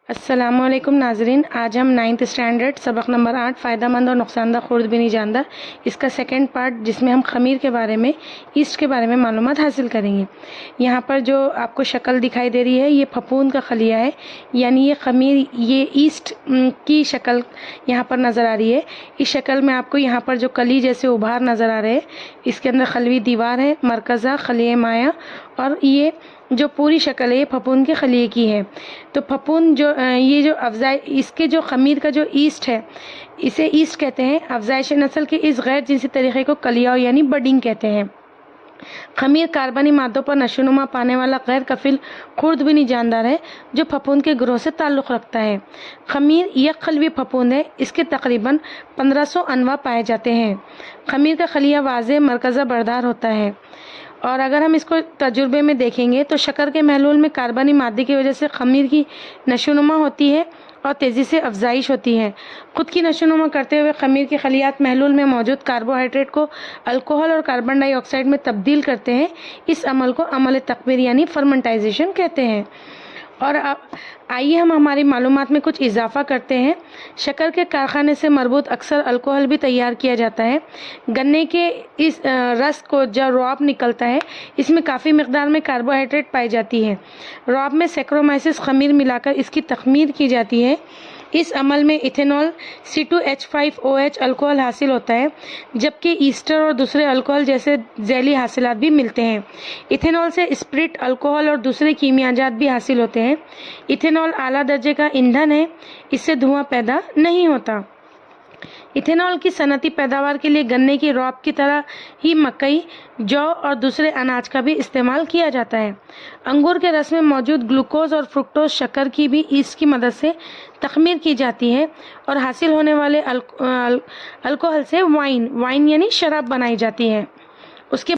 अस्सलाम वालेकुम नाजरीन, आज हम 9th स्टैंडर्ड सबक नंबर 8 फ़ायदा मंद और नुकसानदा खुर्द भी नहीं जानदा इसका सेकंड पार्ट जिसमें हम खमीर के बारे में, ईस्ट के बारे में मालूमात हासिल करेंगे। यहाँ पर जो आपको शक्ल दिखाई दे रही है ये फफूंद का खलिया है, यानी ये खमीर, ये ईस्ट की शक्ल यहाँ पर नज़र आ रही है। इस शक्ल में आपको यहाँ पर जो कली जैसे उभार नज़र आ रहे हैं, इसके अंदर खलवी दीवार है, मरकज़ा खलिया माया, और ये जो पूरी शक्ल है ये फफूंद के खलिए की है। तो फफूंद जो ये जो अफजाई, इसके जो खमीर का जो ईस्ट है इसे ईस्ट कहते हैं। अफजाइश नस्ल के इस गैर जिनसी तरीक़े को कलियाओ यानी बडिंग कहते हैं। खमीर कार्बनी मादों पर नशोनुमा पाने वाला गैर कफिल खुर्दबीनी जानदार है जो फफूंद के ग्रोह से ताल्लुक़ रखता है। खमीर एक खलवी फफूंद है, इसके तकरीबन 1500 अनवा पाए जाते हैं। खमीर का खलिया वाज़े मरकज़ा बरदार होता है, और अगर हम इसको तजुर्बे में देखेंगे तो शक्कर के महलूल में कार्बनी मादे की वजह से खमीर की नशोनुमा होती है और तेज़ी से अफजाइश होती है। खुद की नशोनुमा करते हुए खमीर के खलियात महलूल में मौजूद कार्बोहाइड्रेट को अल्कोहल और कार्बन डाइऑक्साइड में तब्दील करते हैं। इस अमल को अमल तकमीर यानी फर्मेंटाइजेशन कहते हैं। और अब आइए हम हमारी मालूमात में कुछ इजाफा करते हैं। शक्कर के कारखाने से मरबूत अक्सर अल्कोहल भी तैयार किया जाता है। गन्ने के इस रस को जब रॉब निकलता है, इसमें काफ़ी मकदार में कार्बोहाइड्रेट पाई जाती है। रॉब में सैक्रोमाइसिस खमीर मिलाकर इसकी तखमीर की जाती है। इस अमल में इथेनॉल C2H5OH अल्कोहल हासिल होता है, जबकि ईस्टर और दूसरे अल्कोहल जैसे जैली हासिलात भी मिलते हैं। इथेनॉल से स्प्रिट अल्कोहल और दूसरे कीमियाजात भी हासिल होते हैं। इथेनॉल आला दर्जे का ईंधन है, इससे धुआं पैदा नहीं होता। इथेनॉल की सनती पैदावार के लिए गन्ने की रॉब की तरह ही मकई, जौ और दूसरे अनाज का भी इस्तेमाल किया जाता है। अंगूर के रस में मौजूद ग्लूकोज और फ्रुक्टोज शक्कर की भी ईस्ट की मदद से तखमीर की जाती है, और हासिल होने वाले अल्कोहल से वाइन यानी शराब बनाई जाती है। उसके